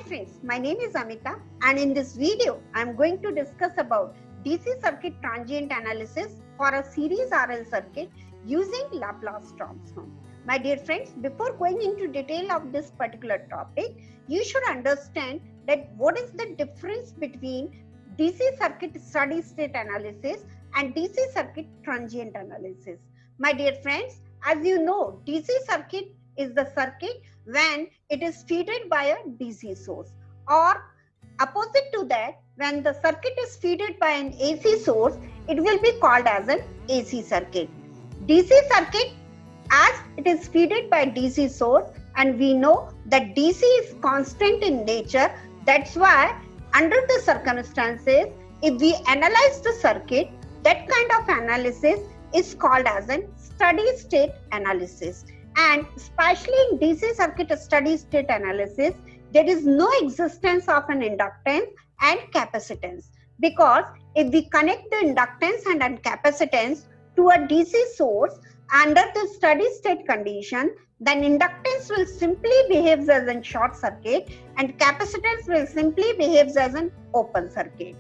friends, my name is Amita, and in this video I am going to discuss about DC circuit transient analysis for a series RL circuit using Laplace transform. My dear friends, before going into detail of this particular topic, you should understand that what is the difference between DC circuit steady state analysis and DC circuit transient analysis. My dear friends, as you know, DC circuit is the circuit when it is fed by a DC source, or opposite to that, when the circuit is fed by an AC source, it will be called as an AC circuit. DC circuit, as it is fed by DC source, and we know that DC is constant in nature. That's why under the circumstances, if we analyze the circuit, that kind of analysis is called as a steady state analysis. And especially in DC circuit steady state analysis, there is no existence of an inductance and capacitance, because if we connect the inductance and capacitance to a DC source under the steady state condition, then inductance will simply behave as a short circuit and capacitance will simply behave as an open circuit.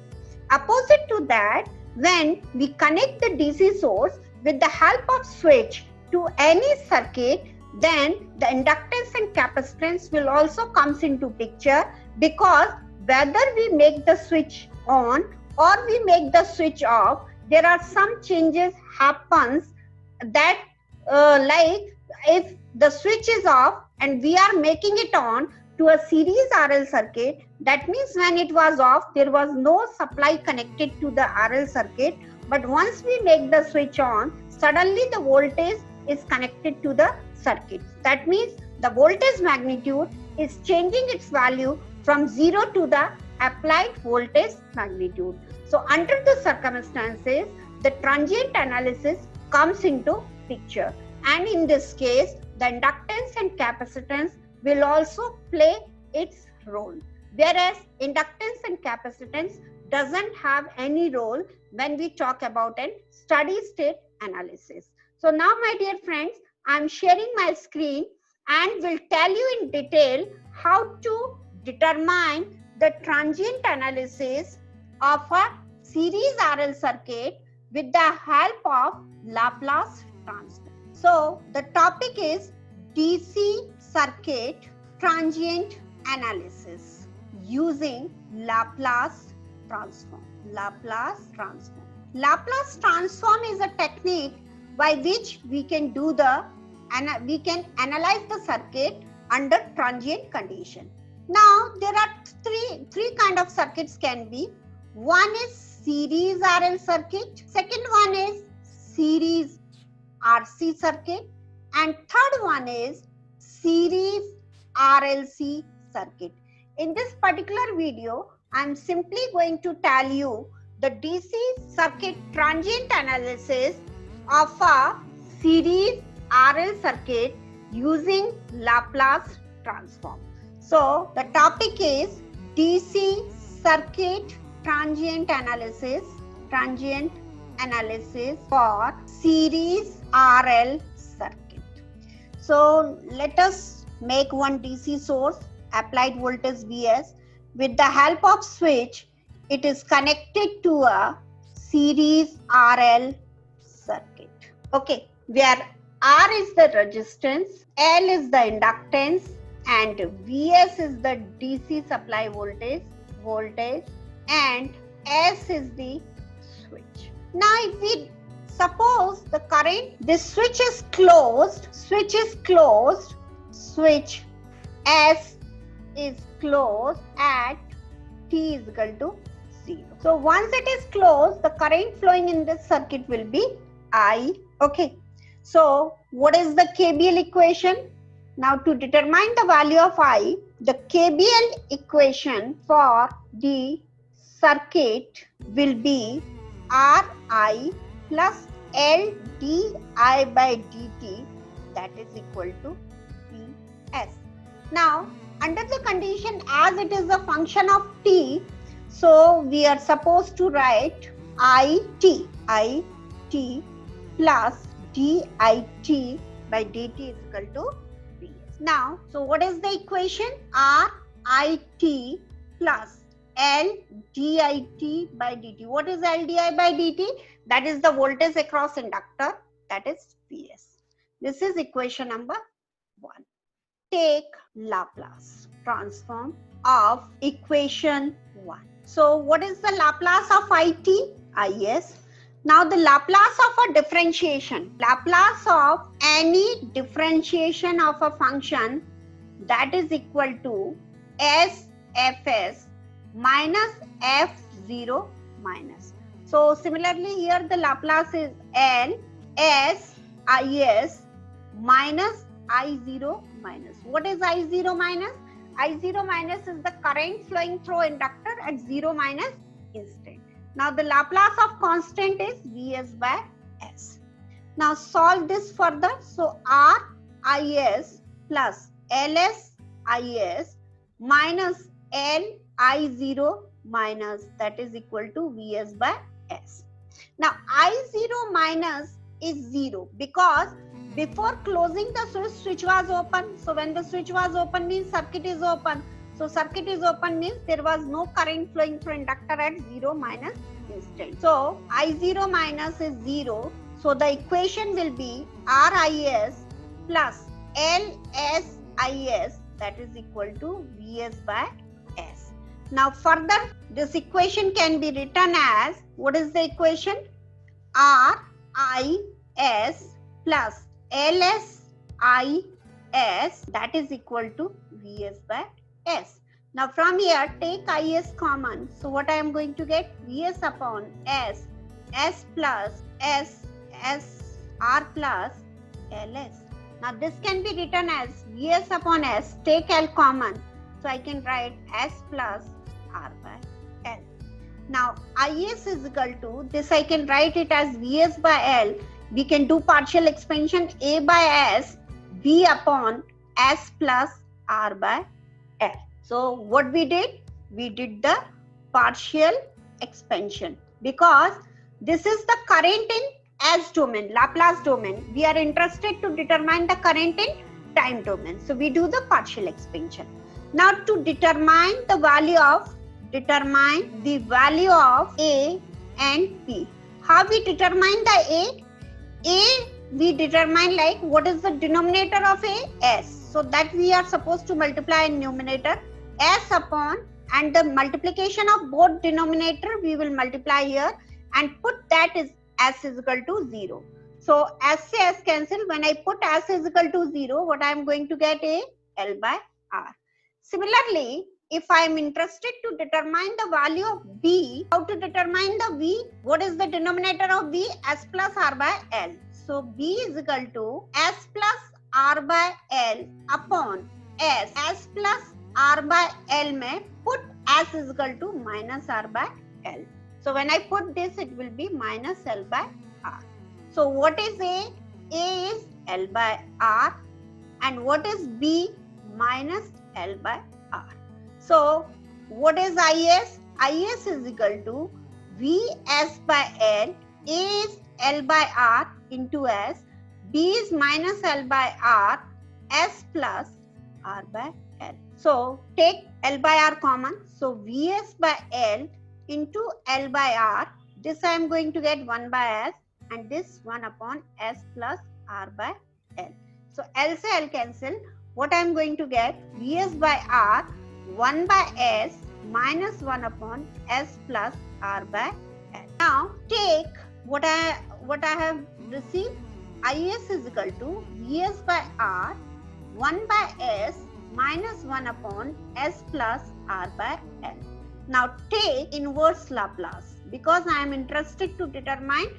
Opposite to that, when we connect the DC source with the help of switch to any circuit, then the inductance and capacitance will also comes into picture, because whether we make the switch on or we make the switch off, there are some changes happens that like if the switch is off and we are making it on to a series RL circuit, that means when it was off, there was no supply connected to the RL circuit, but once we make the switch on, suddenly the voltage is connected to the circuit. That means the voltage magnitude is changing its value from 0 to the applied voltage magnitude. So under the circumstances, the transient analysis comes into picture, and in this case, the inductance and capacitance will also play its role, whereas inductance and capacitance doesn't have any role when we talk about a steady state analysis. So now, my dear friends, I am sharing my screen and will tell you in detail how to determine the transient analysis of a series RL circuit with the help of Laplace transform. So the topic is DC circuit transient analysis using Laplace transform. Laplace transform. Laplace transform is a technique by which we can analyze the circuit under transient condition. Now there are three kind of circuits can be. One is series RL circuit, second one is series RC circuit, and third one is series RLC circuit. In this particular video, I am simply going to tell you the DC circuit transient analysis of a series RL circuit using Laplace transform. So the topic is DC circuit transient analysis for series RL circuit. So let us make one DC source, applied voltage Vs. With the help of switch, it is connected to a series RL circuit. Okay, where R is the resistance, L is the inductance, and Vs is the DC supply voltage, and S is the switch. Now if we suppose the current, this switch is closed, switch S is closed at t is equal to 0. So once it is closed, the current flowing in this circuit will be I. Okay. So what is the KBL equation? Now to determine the value of I, the KBL equation for the circuit will be Ri plus L di by dt, that is equal to Ps. Now under the condition, as it is a function of t, so we are supposed to write it plus dit by dt is equal to Ps. Now, so what is the equation? it plus L dit by dt. What is L di by dt? That is the voltage across inductor, that is Vs. This is equation number 1. Take Laplace transform of equation 1. So what is the Laplace of it? Is. Now the Laplace of a differentiation, Laplace of any differentiation of a function, that is equal to SFS minus F0 minus. So similarly here the Laplace is L S Is minus I0 minus. What is I0 minus? I0 minus is the current flowing through inductor at 0 minus instant. Now the Laplace of constant is Vs by S. Now solve this further. So Ris plus Ls Is minus Li0 minus, that is equal to Vs by S. Now I0 minus is 0 because before closing the switch was open. So when the switch was open means circuit is open. So circuit is open means there was no current flowing through inductor at 0 minus instant. So I0 minus is 0. So the equation will be Ris plus Lsis, that is equal to Vs by S. Now further this equation can be written as, what is the equation? Ris plus Lsis, that is equal to Vs by S. Now from here take Is common. So what I am going to get? Vs upon S, S plus S, R plus Ls. Now this can be written as Vs upon S, take L common. So I can write S plus R by L. Now Is is equal to, this I can write it as Vs by L. We can do partial expansion A by S, V upon S plus R by L. So what we did? We did the partial expansion because this is the current in S domain, Laplace domain. We are interested to determine the current in time domain. So we do the partial expansion. Now to determine the value of A and P. How we determine the A? A we determine like what is the denominator of A? S. So that we are supposed to multiply in numerator S upon, and the multiplication of both denominator we will multiply here and put that is S is equal to 0. So S cancel. When I put S is equal to 0, what I am going to get? A L by R. Similarly, if I am interested to determine the value of B, how to determine the V? What is the denominator of V? S plus R by L. So B is equal to S plus R by L upon S. S plus R by L may put S is equal to minus R by L. So when I put this, it will be minus L by R. So what is A? A is L by R. And what is B? Minus L by R. So what is Is? Is is equal to Vs by L. A is L by R into S. B is minus L by R. S plus R by L. So take L by R common. So Vs by L into L by R. This I am going to get 1 by S, and this 1 upon S plus R by L. So L se L cancel. What I am going to get? Vs by R 1 by S minus 1 upon S plus R by L. Now take what I have received. Is is equal to Vs by R 1 by S minus 1 upon S plus R by L. Now take inverse Laplace because I am interested to determine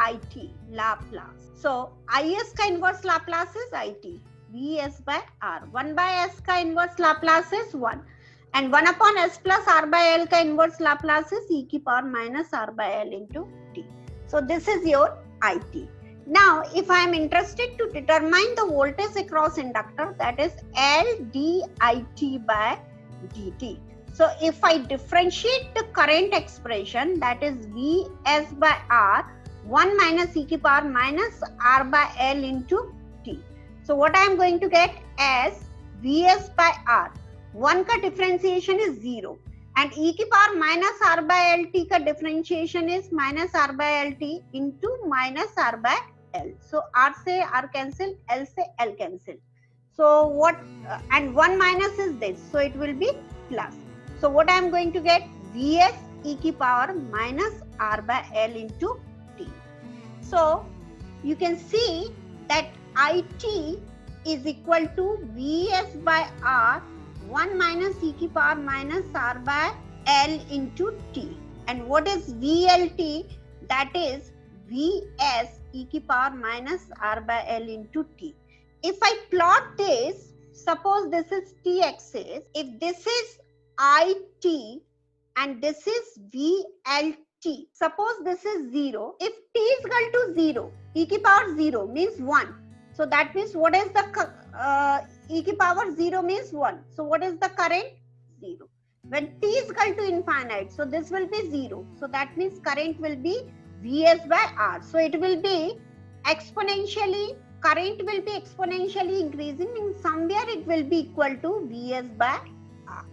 it, Laplace. So Is ka inverse Laplace is it, Vs by R. 1 by S ka inverse Laplace is 1. And 1 upon S plus R by L ka inverse Laplace is e ki power minus R by L into t. So this is your it. Now if I am interested to determine the voltage across inductor, that is L dit by dt. So if I differentiate the current expression, that is Vs by R 1 minus e ki power minus R by L into t. So what I am going to get as Vs by R. 1 का differentiation is 0 and e की power minus r by lt का differentiation is minus r by lt into minus r by l. So r से r cancel, l से l cancel. So what and 1 minus is this, so it will be plus. So what I am going to get, Vs e की power minus r by l into t. So you can see that it is equal to Vs by r 1 minus e की power minus r by l into t. And what is VLT? That is Vs e की power minus r by l into t. If I plot this, suppose this is t-axis, if this is it and this is VLT, suppose this is 0, if t is equal to 0, e की power 0 means 1. So that means what is the e की power 0 means 1. So what is the current? 0. When t is equal to infinite, so this will be 0. So that means current will be Vs by r. So it will be exponentially, current will be exponentially increasing, and somewhere it will be equal to Vs by r.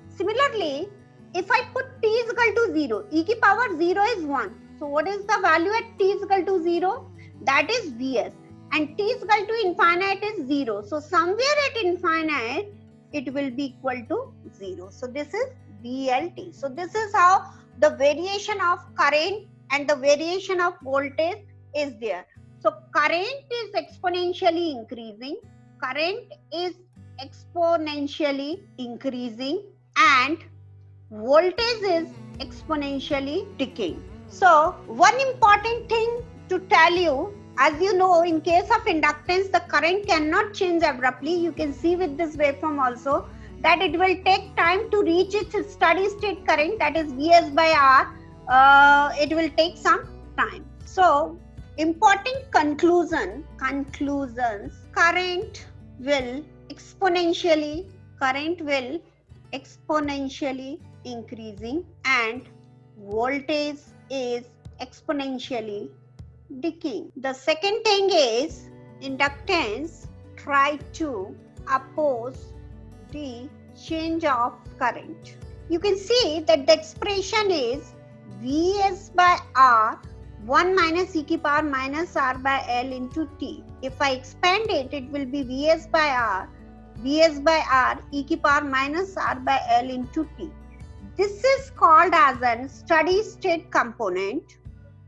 Similarly, if I put t is equal to 0, e की power 0 is 1. So what is the value at t is equal to 0? That is Vs. And t is equal to infinite is 0. So somewhere at infinite, it will be equal to 0. So this is VLT. So this is how the variation of current and the variation of voltage is there. So current is exponentially increasing, current is exponentially increasing, and voltage is exponentially decaying. So one important thing to tell you, as you know, in case of inductance, the current cannot change abruptly. You can see with this waveform also that it will take time to reach its steady state current, that is Vs by r. It will take some time. So important conclusions, current will exponentially increasing and voltage is exponentially decaying. The second thing is inductance try to oppose the change of current. You can see that the expression is Vs by r 1 minus e की power minus r by l into t. If I expand it, it will be Vs by r e की power minus r by l into t. This is called as a steady state component,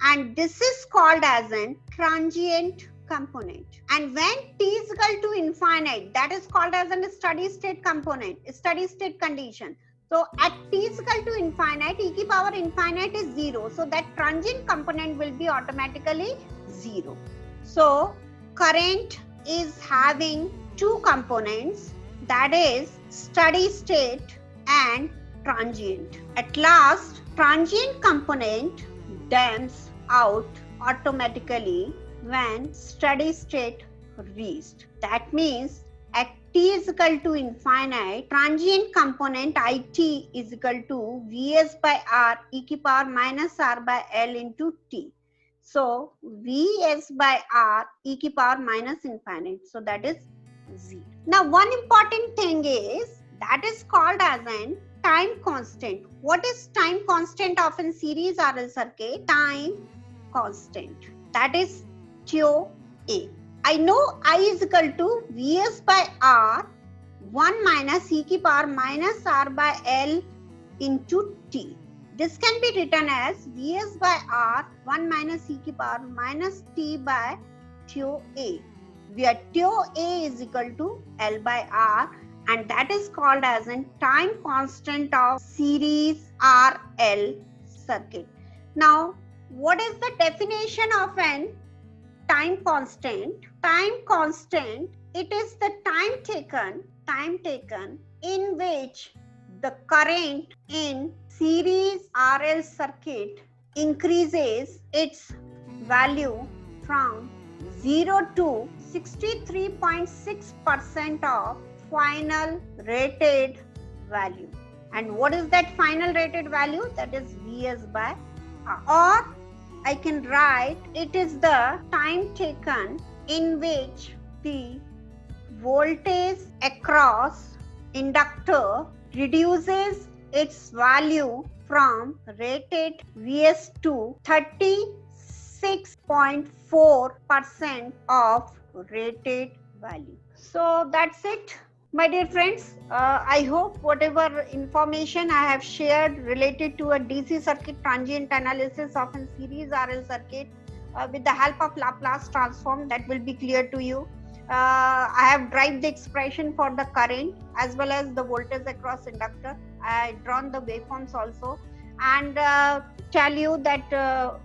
and this is called as a transient component. And when t is equal to infinite, that is called as a steady state component, steady state condition. So at t is equal to infinite, e की power infinite is 0. So that transient component will be automatically 0. So current is having two components, that is steady state and transient. At last, transient component damps out automatically when steady state reached. That means at t is equal to infinite, transient component it is equal to Vs by r e की power minus r by l into t. So Vs by r e की power minus infinite. So that is 0. Now one important thing is that is called as an time constant. What is time constant of a series RL circuit? Time constant, that is tau A. I know I is equal to Vs by r 1 minus e की power minus r by l into t. This can be written as Vs by r 1 minus e की power minus t by tau A, where tau A is equal to L by R, and that is called as a time constant of series RL circuit. Now, what is the definition of an time constant? Time constant, it is the time taken in which the current in series RL circuit increases its value from 0 to 63.6% of final rated value. And what is that final rated value? That is Vs by R. Or I can write it is the time taken in which the voltage across inductor reduces its value from rated Vs to 36.4% of rated value. So that's it, my dear friends. I hope whatever information I have shared related to a DC circuit transient analysis of a series RL circuit with the help of Laplace transform, that will be clear to you. I have derived the expression for the current as well as the voltage across inductor. I drawn the waveforms also, and tell you that the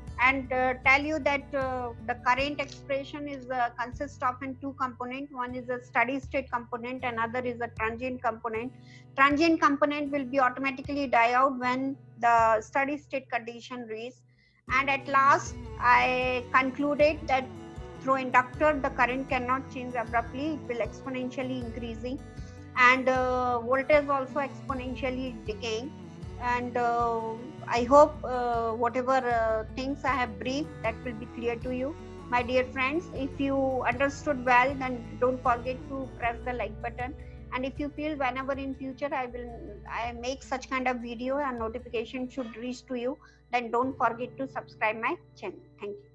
current expression is consists of in two component. One is a steady state component, another is a transient component. Transient component will be automatically die out when the steady state condition reaches. And at last I concluded that through inductor the current cannot change abruptly, it will exponentially increasing, and voltage also exponentially decaying. And I hope whatever things I have briefed, that will be clear to you, my dear friends. If you understood well, then don't forget to press the like button. And if you feel whenever in future I make such kind of video and notification should reach to you, then don't forget to subscribe my channel. Thank you.